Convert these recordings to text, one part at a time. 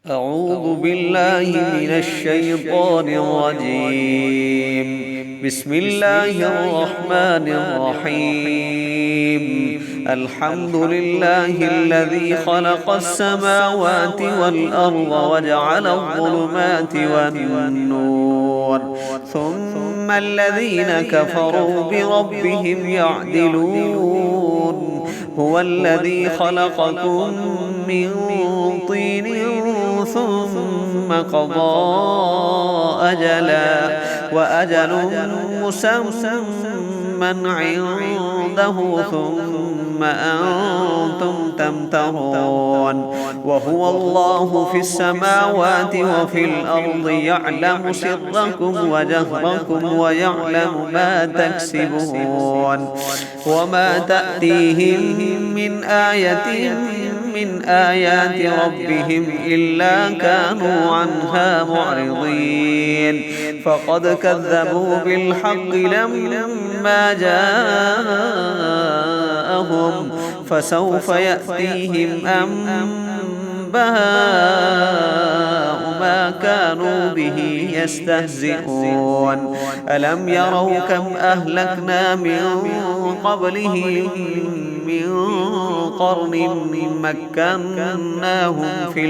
أعوذ بالله من الشيطان الرجيم. بسم الله الرحمن الرحيم. الحمد لله الذي خلق السماوات والأرض وجعل الظلمات والنور ثم الذين كفروا بربهم يعدلون. هو الذي خلقكم من طين ثم قضى أجلا وأجل مسمى عنده ثم أنتم تمترون. وهو الله في السماوات وفي الأرض يعلم سركم وجهركم ويعلم ما تكسبون. وما تأتيهم من آية من آيات ربهم إلا كانوا عنها معرضين. فقد كذبوا بالحق لما جاءهم فسوف يأتيهم أنباء ما كانوا به يستهزئون. ألم يروا كم أهلكنا من قبلهم من قرن مكناهم في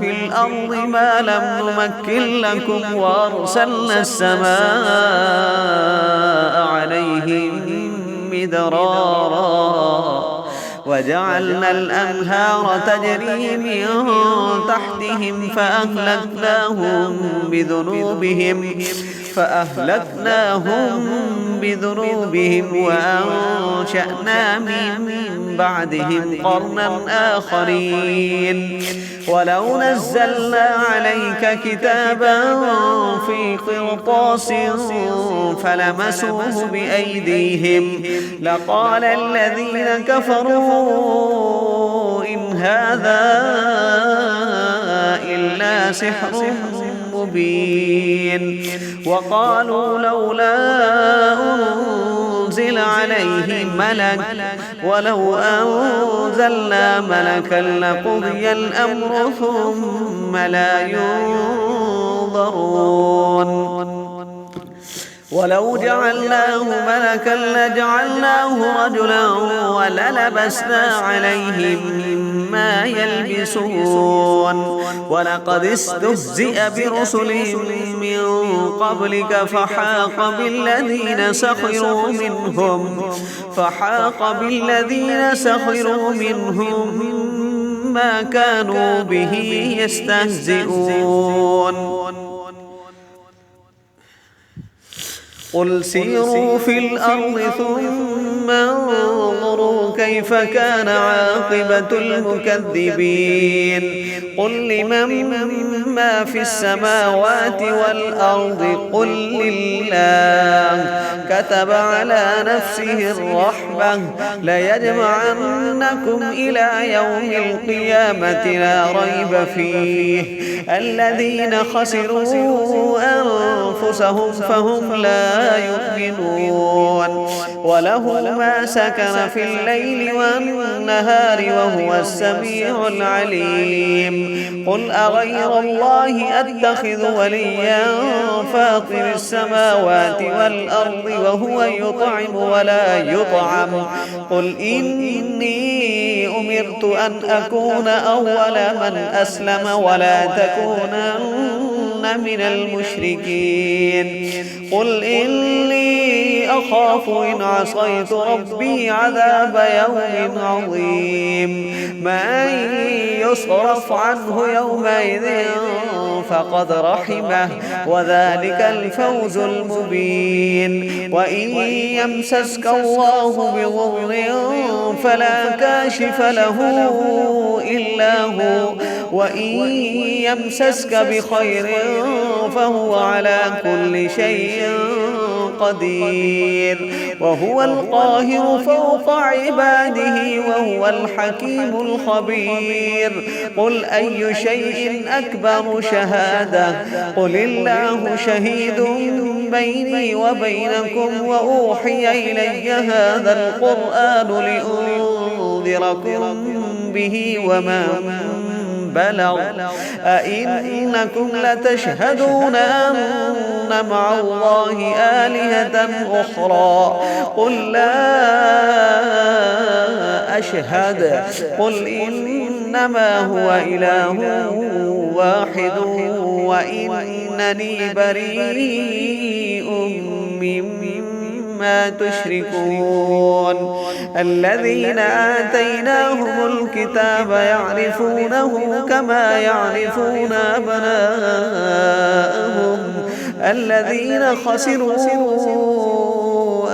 الأرض ما لم نمكن لكم وأرسلنا السماء عليهم مدرارا وجعلنا الأنهار تجري من تحتهم فأهلكناهم بذنوبهم وأنشأنا من بعدهم قرنا آخرين. ولو نزلنا عليك كتابا في قرطاس فلمسوه بأيديهم لقال الذين كفروا إن هذا إلا سحر مبين. وقالوا لولا أنزل عليه ملك ولو أنزلنا ملكا لقضي الأمر ثم لا ينظرون. ولو جعلناه ملكا لجعلناه رجلا وللبسنا عليهم ما يلبسون. ولقد استهزئ برسل من قبلك فحاق بالذين سخروا منهم ما كانوا به يستهزئون. قل سيروا في الأرض ثم انظروا كيف كان عاقبة المكذبين. قل لمن ما في السماوات والأرض قل لله كتب على نفسه الرحمة ليجمعنكم إلى يوم القيامة لا ريب فيه. الذين خسروا أنفسهم فهم لا يؤمنون. وله ما سكن في الليل والنهار وهو السميع العليم. قل أغير الله أتخذ وليا فاطر السماوات والأرض وهو يطعم ولا يطعم. قل إني أمرت أن أكون أول من أسلم ولا تكونن من المشركين. قل إني أخاف إن عصيت ربي عذاب يوم عظيم. من يصرف عنه يومئذ فقد رحمه وذلك الفوز المبين. وإن يمسسك الله بضر فلا كاشف له إلا هو وإن يمسسك بخير فهو على كل شيء قدير. وهو القاهر فوق عباده وهو الحكيم الخبير. قل أي شيء أكبر شهادة قل الله شهيد بيني وبينكم وأوحي إلي هذا القرآن لأنذركم به ومن بلغ أئنكم لتشهدون أن مع الله آلهة أخرى قل لا أشهد قل إنما هو إله واحد وإنني بريء مما تشركون الذين آتيناهم الكتاب يعرفونه كما يعرفون أبناءهم الذين خسروا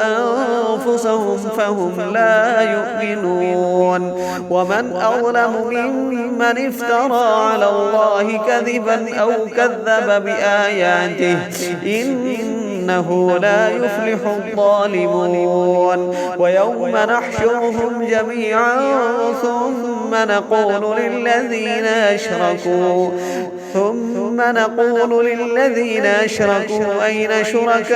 أنفسهم فهم لا يؤمنون ومن أظلم ممن افترى على الله كذبا أو كذب بآياته إنه لا يفلح الظالمون ويوم نحشرهم جميعا ثم نقول للذين أشركوا أين شركاؤكم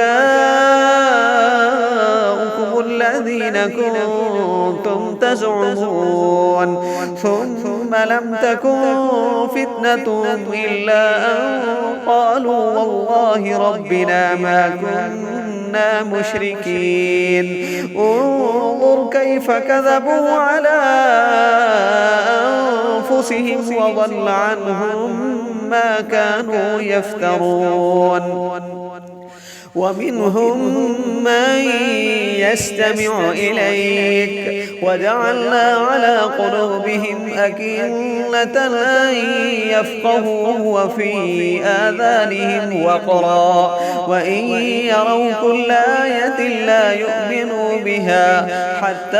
الذين كنتم تزعمون ثم لم تكن فتنتهم إلا أن قالوا والله ربنا ما كنا مشركين انظر كيف كذبوا على أنفسهم وضل عنهم ما كانوا يفترون ومنهم من يستمع إليك وجعلنا على قلوبهم أكنة أن يفقهوا وفي آذانهم وقرا وإن يروا كل آية لا يؤمنوا بها حتى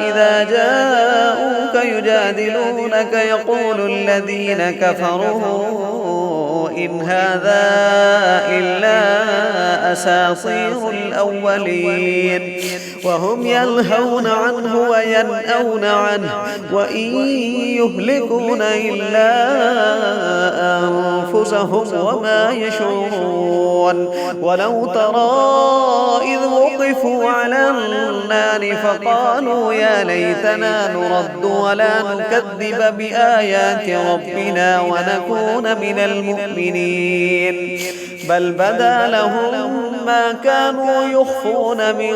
إذا جاءوك يجادلونك يقول الذين كفروا إن هذا إلا أساطير الأولين وهم ينهون عنه وينأون عنه وإن يهلكون إلا أنفسهم وما يشعرون ولو ترى إذ وقفوا على النار فقالوا يا ليتنا نرد ولا نكذب بآيات ربنا ونكون من المؤمنين بل بدا لهم ما كانوا يخفون من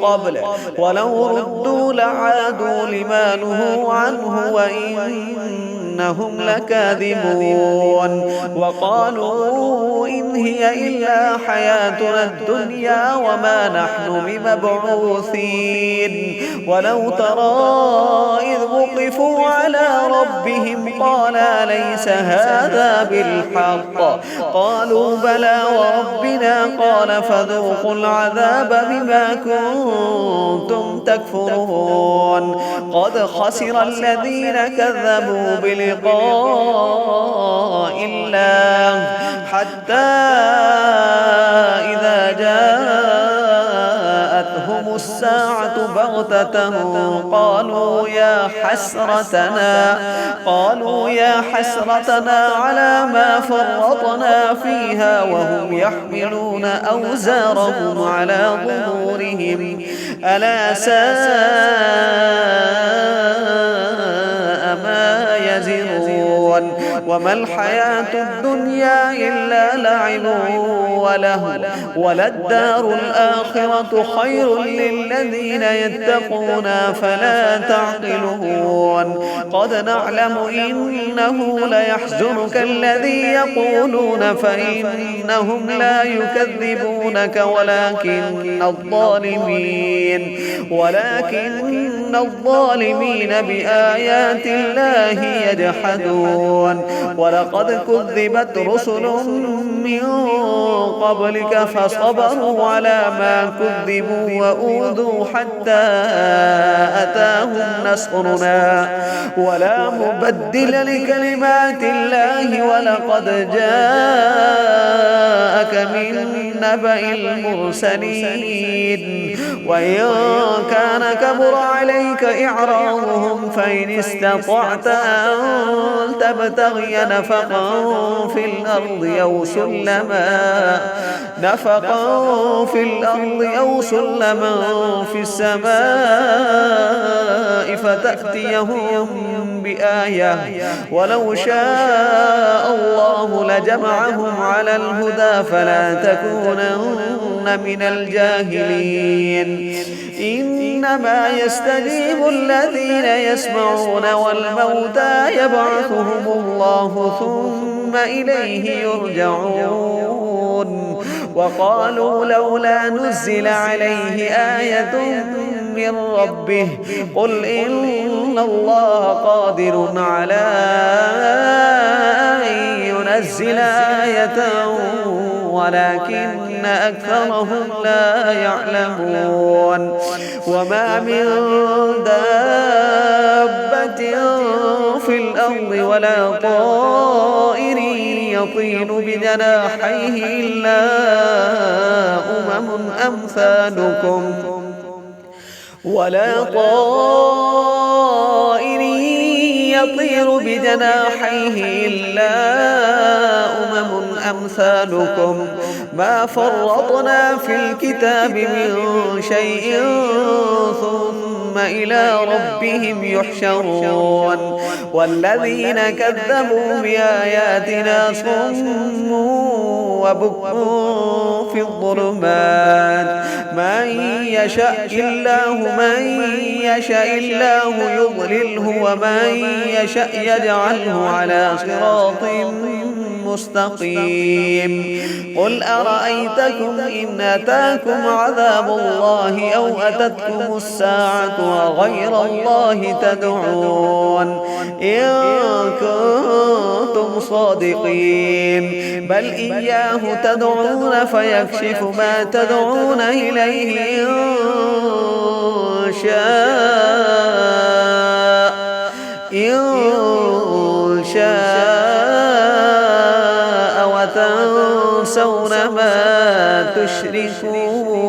قبل ولو ردوا لعادوا لما نهوا عنه وإنهم لكاذبون وقالوا إن هي إلا حياتنا الدنيا وما نحن بمبعوثين ولو ترى إذ وقفوا على ربهم قال أليس هذا بالحق قالوا بلى وربنا قال فذوقوا العذاب بما كنتم تكفرون قد خسر الذين كذبوا بلقاء الله حتى إذا جاءتهم الساعة بغتة قالوا يا حسرتنا على ما فرطنا فيها وهم يحملون أوزارهم على ظهورهم ألا ساء ما يزرون وما الحياة الدنيا إلا لعب وله وللدار الآخرة خير للذين يتقون فلا تعقلون قد نعلم إنه ليحزنك الذي يقولون فإنهم لا يكذبونك ولكن الظالمين بآيات الله يجحدون ولقد كذبت رسل من قبلك فصبروا على ما كذبوا وأوذوا حتى أتاهم نصرنا ولا مبدل لكلمات الله ولقد جاءك من نبأ المرسلين وإن كان كبر عليك إعراضهم فإن استطعت أن تبتغي نفقا في الأرض أو سلما في السماء فتأتيهم بآية ولو شاء الله لجمعهم على الهدى فلا تكونن من الجاهلين إنما يستجيب الذين يسمعون والموتى يبعثهم الله ثم إليه يرجعون وقالوا لولا نزل عليه آية من ربه قل إن الله قادر على أن ينزل آية ولكن أكثرهم لا يعلمون وما من دابة في الأرض ولا طائر يطير بجناحيه إلا أمثالكم ما فرطنا في الكتاب من شيء ثم إلى ربهم يحشرون والذين كذبوا بآياتنا صم وبكم في الظلمات من يشاء الله يضلله ومن يشاء يجعله على صراط مستقيم قل أرأيتكم إن أتاكم عذاب الله أو أتتكم الساعة وغير الله تدعون إن كنتم صادقين بل إياه تدعون فيكشف ما تدعون إليه إن شاء وتنسون ما تشركون.